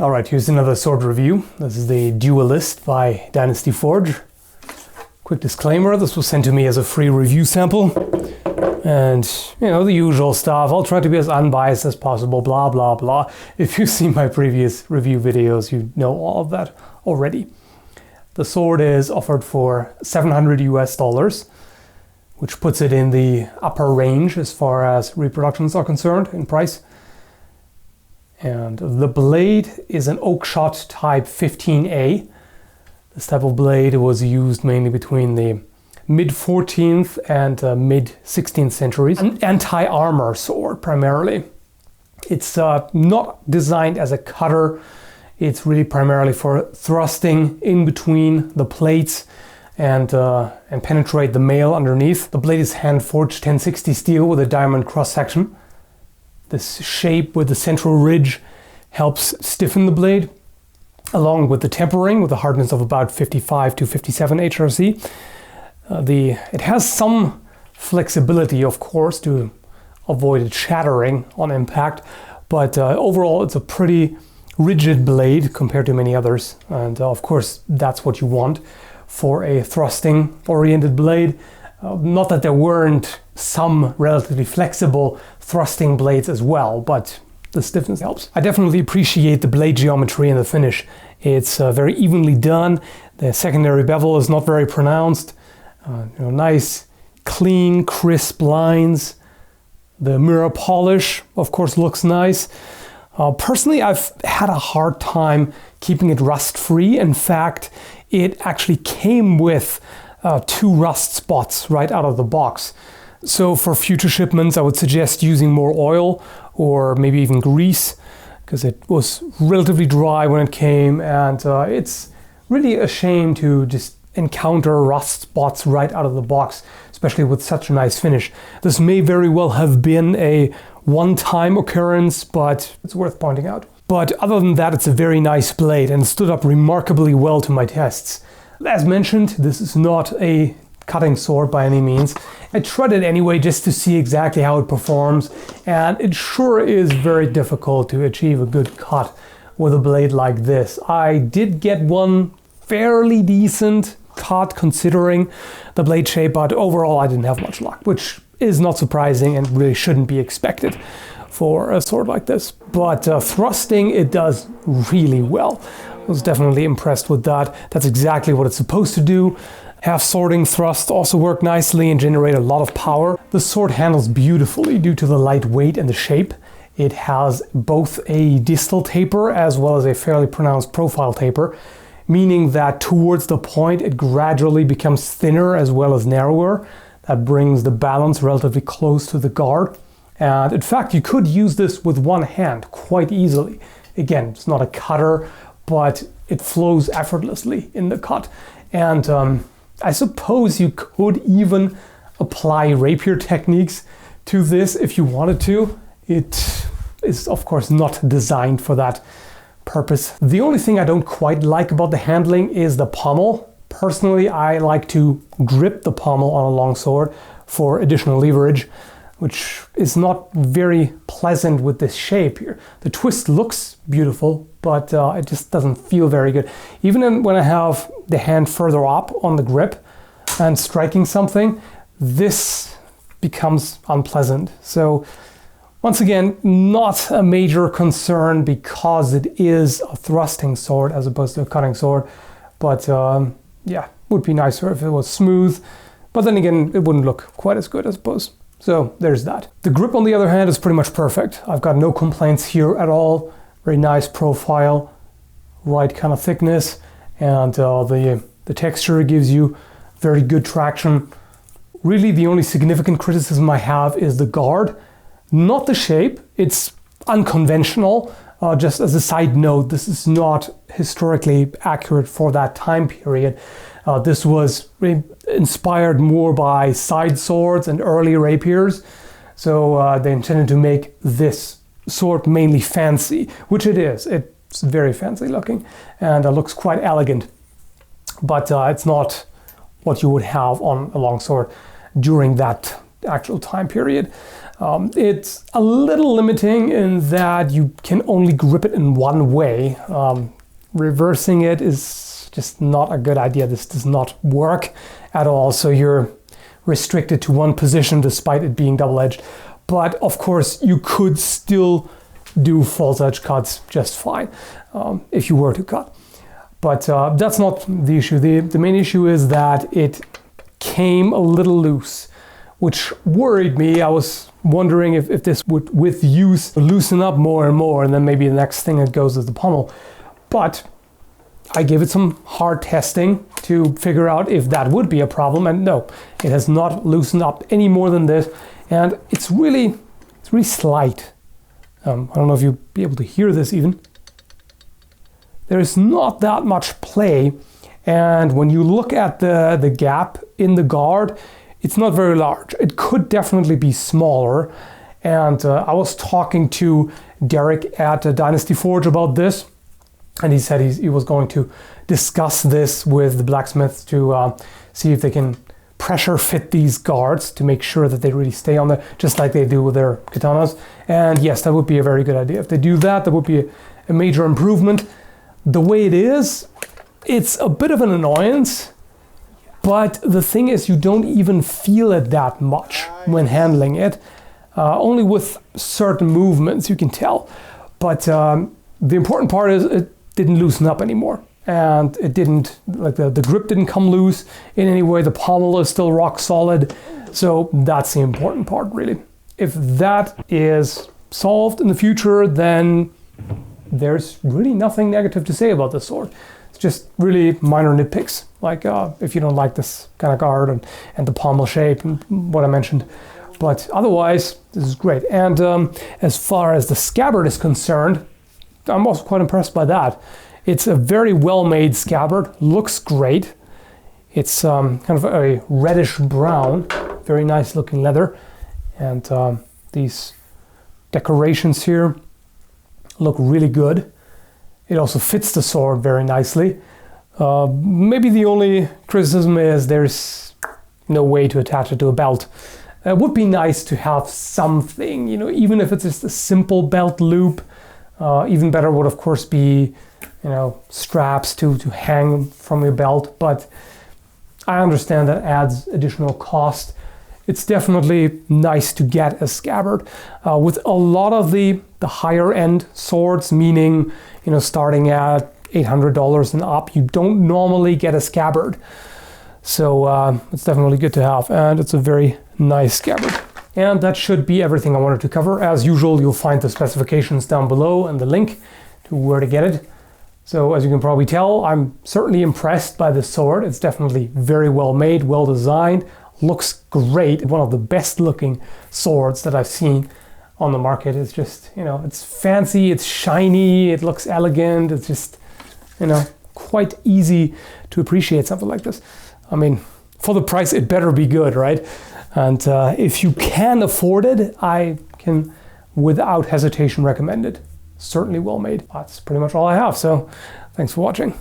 Alright, here's another sword review. This is the Duellist by Dynasty Forge. Quick disclaimer, this was sent to me as a free review sample. And, you know, the usual stuff. I'll try to be as unbiased as possible, blah, blah, blah. If you've seen my previous review videos, you know all of that already. The sword is offered for $700 US, which puts it in the upper range as far as reproductions are concerned in price. And the blade is an Oakeshott type 15A. This type of blade was used mainly between the mid-14th and mid-16th centuries. An anti-armor sword primarily. It's not designed as a cutter. It's really primarily for thrusting in between the plates and penetrate the mail underneath. The blade is hand-forged 1060 steel with a diamond cross-section. This shape with the central ridge helps stiffen the blade, along with the tempering with a hardness of about 55 to 57 HRC. It has some flexibility, of course, to avoid it shattering on impact, but overall it's a pretty rigid blade compared to many others, and of course that's what you want for a thrusting oriented blade. Not that there weren't some relatively flexible thrusting blades as well, but the stiffness helps. I definitely appreciate the blade geometry and the finish. It's very evenly done. The secondary bevel is not very pronounced. Nice, clean, crisp lines. The mirror polish, of course, looks nice. Personally, I've had a hard time keeping it rust-free. In fact, it actually came with 2 rust spots right out of the box. So for future shipments, I would suggest using more oil or maybe even grease, because it was relatively dry when it came, and it's really a shame to just encounter rust spots right out of the box, especially with such a nice finish. This may very well have been a one-time occurrence, but it's worth pointing out. But other than that, it's a very nice blade and stood up remarkably well to my tests. As mentioned, this is not a cutting sword by any means. I tried it anyway just to see exactly how it performs, and it sure is very difficult to achieve a good cut with a blade like this. I did get one fairly decent cut considering the blade shape, but overall I didn't have much luck, which is not surprising and really shouldn't be expected for a sword like this. But thrusting, it does really well. I was definitely impressed with that. That's exactly what it's supposed to do. Half-swording thrusts also work nicely and generate a lot of power. The sword handles beautifully due to the light weight and the shape. It has both a distal taper as well as a fairly pronounced profile taper, meaning that towards the point it gradually becomes thinner as well as narrower. That brings the balance relatively close to the guard. And in fact, you could use this with one hand quite easily. Again, it's not a cutter, but it flows effortlessly in the cut. And I suppose you could even apply rapier techniques to this if you wanted to. It is, of course, not designed for that purpose. The only thing I don't quite like about the handling is the pommel. Personally, I like to grip the pommel on a longsword for additional leverage, which is not very pleasant with this shape here. The twist looks beautiful, but it just doesn't feel very good. Even when I have the hand further up on the grip and striking something, this becomes unpleasant. So once again, not a major concern because it is a thrusting sword as opposed to a cutting sword. But yeah, would be nicer if it was smooth. But then again, it wouldn't look quite as good, I suppose. So there's that. The grip, on the other hand, is pretty much perfect. I've got no complaints here at all. Very nice profile, right kind of thickness, and the texture gives you very good traction. Really, the only significant criticism I have is the guard, not the shape. It's unconventional. Just as a side note, this is not historically accurate for that time period. This was inspired more by side swords and early rapiers. So they intended to make this sword mainly fancy, which it is. It's very fancy looking and looks quite elegant. But it's not what you would have on a longsword during that actual time period. It's a little limiting in that you can only grip it in one way. Reversing it is just not a good idea. This does not work at all. So you're restricted to one position despite it being double-edged. But of course, you could still do false edge cuts just fine if you were to cut. But that's not the issue. The main issue is that it came a little loose, which worried me. I was wondering if this would, with use, loosen up more and more, and then maybe the next thing that goes is the pommel. But I gave it some hard testing to figure out if that would be a problem, and no, it has not loosened up any more than this, and it's really slight. I don't know if you'll be able to hear this even. There is not that much play, and when you look at the gap in the guard, it's not very large. It could definitely be smaller, and I was talking to Derek at Dynasty Forge about this, and he said he was going to discuss this with the blacksmiths to see if they can pressure fit these guards to make sure that they really stay on there, just like they do with their katanas. And yes, that would be a very good idea. If they do that, that would be a major improvement. The way it is, it's a bit of an annoyance, but the thing is you don't even feel it that much when handling it. Only with certain movements you can tell. But the important part is it didn't loosen up anymore. And it didn't, like the grip didn't come loose in any way. The pommel is still rock solid. So that's the important part, really. If that is solved in the future, then there's really nothing negative to say about this sword. It's just really minor nitpicks, like if you don't like this kind of guard and the pommel shape and what I mentioned. But otherwise, this is great. And as far as the scabbard is concerned, I'm also quite impressed by that. It's a very well-made scabbard, looks great. It's kind of a reddish brown, very nice looking leather. And these decorations here look really good. It also fits the sword very nicely. Maybe the only criticism is there's no way to attach it to a belt. It would be nice to have something, you know, even if it's just a simple belt loop. Even better would of course be, you know, straps to hang from your belt, but I understand that adds additional cost. It's definitely nice to get a scabbard. With a lot of the higher end swords, meaning, you know, starting at $800 and up, you don't normally get a scabbard. So it's definitely good to have, and it's a very nice scabbard. And that should be everything I wanted to cover. As usual, you'll find the specifications down below and the link to where to get it. So as you can probably tell, I'm certainly impressed by this sword. It's definitely very well made, well designed, looks great. One of the best looking swords that I've seen on the market. It's just, you know, it's fancy, it's shiny, it looks elegant. It's just, you know, quite easy to appreciate something like this. I mean, for the price, it better be good, right? And if you can afford it, I can without hesitation recommend it. Certainly well made. That's pretty much all I have, so thanks for watching.